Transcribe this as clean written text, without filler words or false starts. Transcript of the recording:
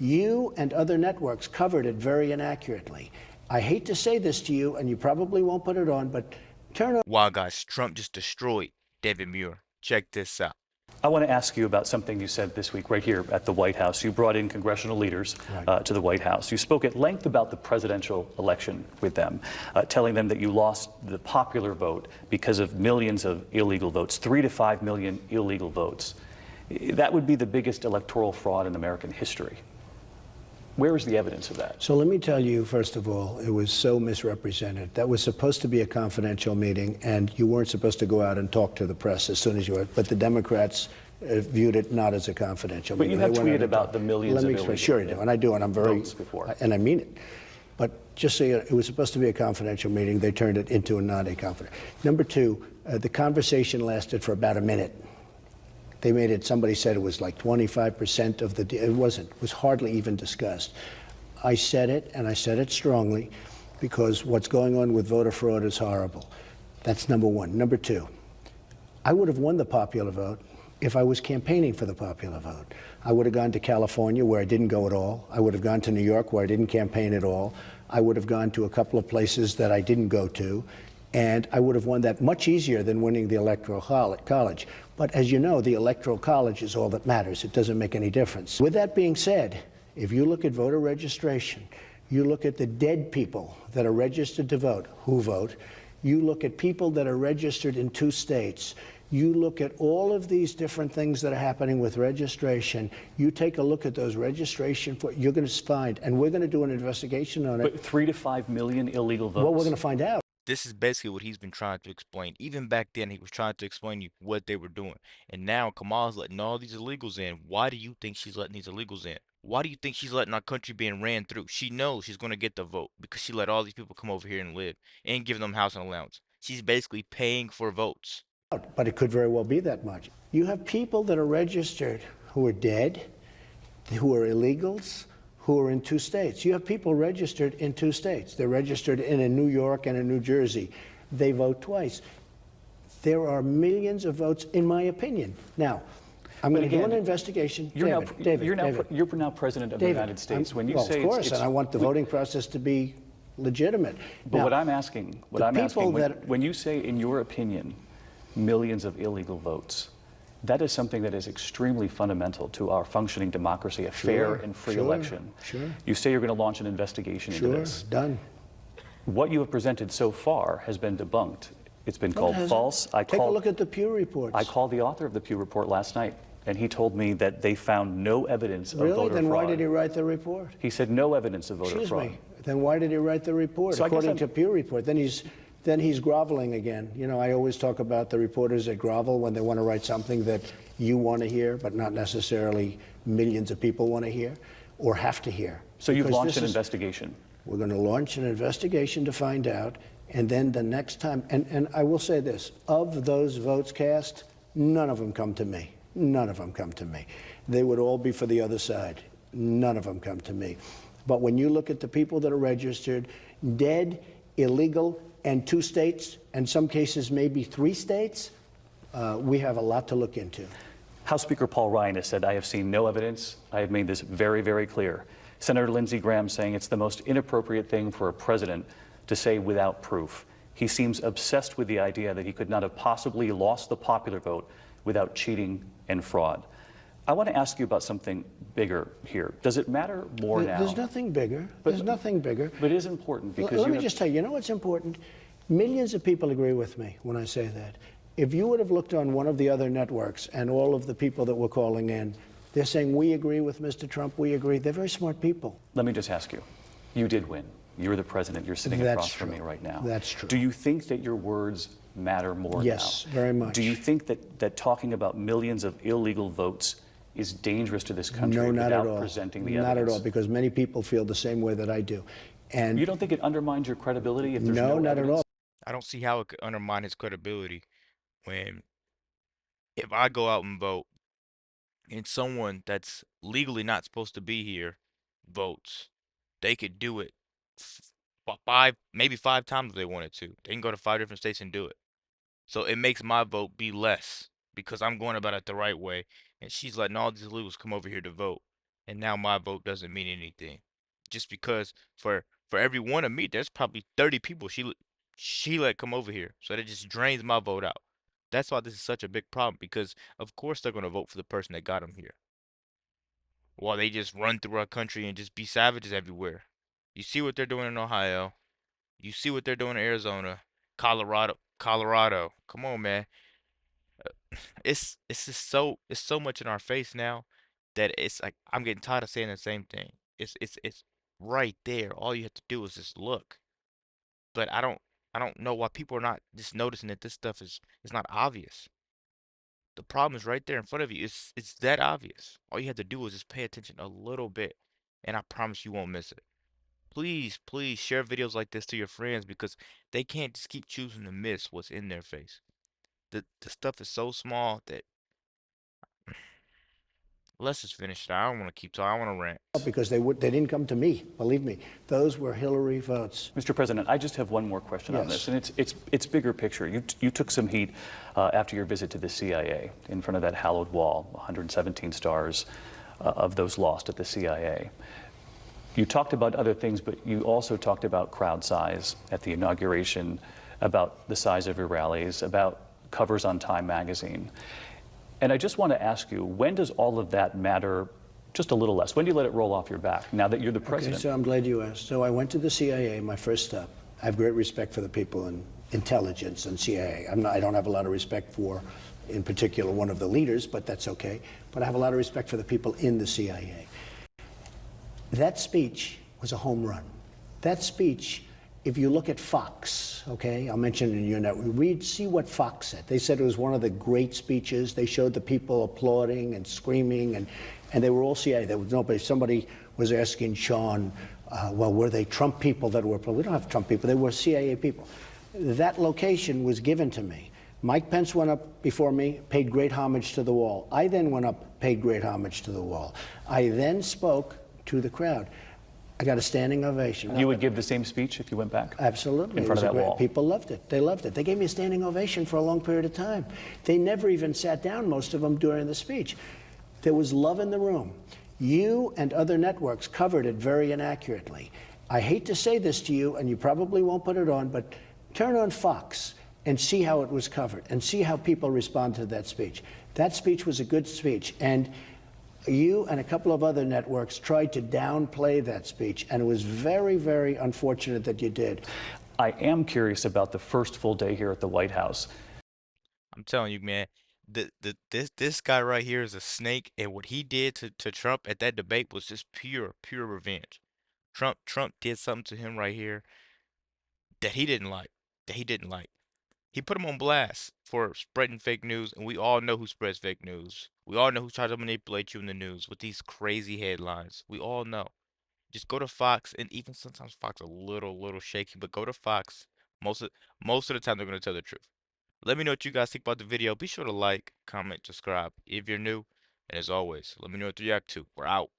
You and other networks covered it very inaccurately. I hate to say this to you, and you probably won't put it on, but turn on. Wow, guys, Trump just destroyed David Muir. Check this out. I want to ask you about something you said this week right here at the White House. You brought in congressional leaders to the White House. You spoke at length about the presidential election with them, telling them that you lost the popular vote because of millions of illegal votes, 3 to 5 million illegal votes. That would be the biggest electoral fraud in American history. Where is the evidence of that? So let me tell you, first of all, it was so misrepresented. That was supposed to be a confidential meeting, and you weren't supposed to go out and talk to the press as soon as you were. But the Democrats viewed it not as a confidential meeting. But you have tweeted about the millions of illegal votes. Sure you do, and I do, and I'm very, and I mean it. But just so you know, it was supposed to be a confidential meeting. They turned it into a not a confidential. Number two, the conversation lasted for about a minute. They made it, somebody said it was like 25% of the, it wasn't, it was hardly even discussed. I said it, and I said it strongly, because what's going on with voter fraud is horrible. That's number one. Number two, I would have won the popular vote if I was campaigning for the popular vote. I would have gone to California, where I didn't go at all. I would have gone to New York, where I didn't campaign at all. I would have gone to a couple of places that I didn't go to. And I would have won that much easier than winning the Electoral College. But as you know, the Electoral College is all that matters. It doesn't make any difference. With that being said, if you look at voter registration, you look at the dead people that are registered to vote, who vote, you look at people that are registered in 2 states, you look at all of these different things that are happening with registration, you take a look at those registration, you're going to find, and we're going to do an investigation on it. But 3 to 5 million illegal votes? Well, we're going to find out. This is basically what he's been trying to explain. Even back then, he was trying to explain you what they were doing. And now Kamala's letting all these illegals in. Why do you think she's letting these illegals in? Why do you think she's letting our country being ran through? She knows she's going to get the vote because she let all these people come over here and live and give them housing allowance. She's basically paying for votes. But it could very well be that much. You have people that are registered who are dead, who are illegals, who are in 2 states. You have people registered in 2 states. They're registered in New York and in New Jersey. They vote twice. There are millions of votes, in my opinion. Now, I'm going to do an investigation. You're now president of the United States. When you say, of course, and I want the voting process to be legitimate. But now, what I'm asking, when you say, in your opinion, millions of illegal votes, that is something that is extremely fundamental to our functioning democracy, a fair and free election. You say you're going to launch an investigation into this. Done. What you have presented so far has been debunked. It's been called false. Take a look at the Pew reports. I called the author of the Pew report last night, and he told me that they found no evidence of voter fraud. Really? Then why did he write the report? He said no evidence of voter fraud. Excuse me. Then why did he write the report? So according to Pew report, then he's groveling again. You know, I always talk about the reporters that grovel when they want to write something that you want to hear, but not necessarily millions of people want to hear or have to hear. So you've launched an investigation? We're going to launch an investigation to find out, and then the next time, and I will say this, of those votes cast, none of them come to me. None of them come to me. They would all be for the other side. None of them come to me. But when you look at the people that are registered, dead, illegal, and 2 states, and some cases maybe 3 states, we have a lot to look into. House Speaker Paul Ryan has said, I have seen no evidence. I have made this very, very clear. Senator Lindsey Graham saying it's the most inappropriate thing for a president to say without proof. He seems obsessed with the idea that he could not have possibly lost the popular vote without cheating and fraud. I want to ask you about something bigger here. Does it matter more now? There's nothing bigger. There's nothing bigger. But it is important because let me just tell you, you know what's important? Millions of people agree with me when I say that. If you would have looked on one of the other networks and all of the people that were calling in, they're saying, we agree with Mr. Trump, we agree. They're very smart people. Let me just ask you, you did win. You're the president. You're sitting across from me right now. That's true. Do you think that your words matter more now? Yes, very much. Do you think that talking about millions of illegal votes is dangerous to this country without presenting the evidence? Not at all, because many people feel the same way that I do. And you don't think it undermines your credibility if there's no not evidence? at all. I don't see how it could undermine his credibility when if I go out and vote and someone that's legally not supposed to be here votes, they could do it maybe 5 times if they wanted to. They can go to 5 different states and do it. So it makes my vote be less because I'm going about it the right way, and she's letting all these illegals come over here to vote. and now my vote doesn't mean anything. Just because for every one of me, there's probably 30 people she let come over here. So that just drains my vote out. That's why this is such a big problem, because of course they're gonna vote for the person that got them here. While they just run through our country and just be savages everywhere. You see what they're doing in Ohio. You see what they're doing in Arizona, Colorado. Come on, man. It's just it's so much in our face now that it's like I'm getting tired of saying the same thing. It's right there. All you have to do is just look. But I don't know why people are not just noticing that this stuff is not obvious. The problem is right there in front of you. It's that obvious. All you have to do is just pay attention a little bit, and I promise you won't miss it. Please, please share videos like this to your friends, because they can't just keep choosing to miss what's in their face. The stuff is so small that let's just finish it. I don't want to keep talking. I want to rant. Because they didn't come to me, believe me. Those were Hillary votes. Mr. President, I just have one more question on Yes. this, and it's bigger picture. You took some heat after your visit to the CIA in front of that hallowed wall, 117 stars of those lost at the CIA. You talked about other things, but you also talked about crowd size at the inauguration, about the size of your rallies, about covers on Time magazine. And I just want to ask you, when does all of that matter just a little less? When do you let it roll off your back, now that you're the president? Okay, so I'm glad you asked. So I went to the CIA, my first stop. I have great respect for the people in intelligence and CIA. I don't have a lot of respect for, in particular, one of the leaders, but that's okay. But I have a lot of respect for the people in the CIA. That speech was a home run. That speech, if you look at Fox, okay, I'll mention it in your network, see what Fox said. They said it was one of the great speeches. They showed the people applauding and screaming, and they were all CIA. There was nobody. Somebody was asking Sean, well, were they Trump people that were applauding? We don't have Trump people. They were CIA people. That location was given to me. Mike Pence went up before me, paid great homage to the wall. I then went up, paid great homage to the wall. I then spoke to the crowd. I got a standing ovation. You would give the same speech if you went back? Absolutely. In front of that wall? People loved it. They loved it. They gave me a standing ovation for a long period of time. They never even sat down, most of them, during the speech. There was love in the room. You and other networks covered it very inaccurately. I hate to say this to you, and you probably won't put it on, but turn on Fox and see how it was covered and see how people respond to that speech. That speech was a good speech. And you and a couple of other networks tried to downplay that speech, and it was very, very unfortunate that you did. I am curious about the first full day here at the White House. I'm telling you, man, this guy right here is a snake, and what he did to Trump at that debate was just pure revenge. Trump did something to him right here that he didn't like. That he didn't like. He put him on blast for spreading fake news, and we all know who spreads fake news. We all know who tries to manipulate you in the news with these crazy headlines. We all know. Just go to Fox, and even sometimes Fox a little shaky, but go to Fox. Most of most of the time they're gonna tell the truth. Let me know what you guys think about the video. Be sure to like, comment, subscribe if you're new, and as always, let me know what you react to. We're out.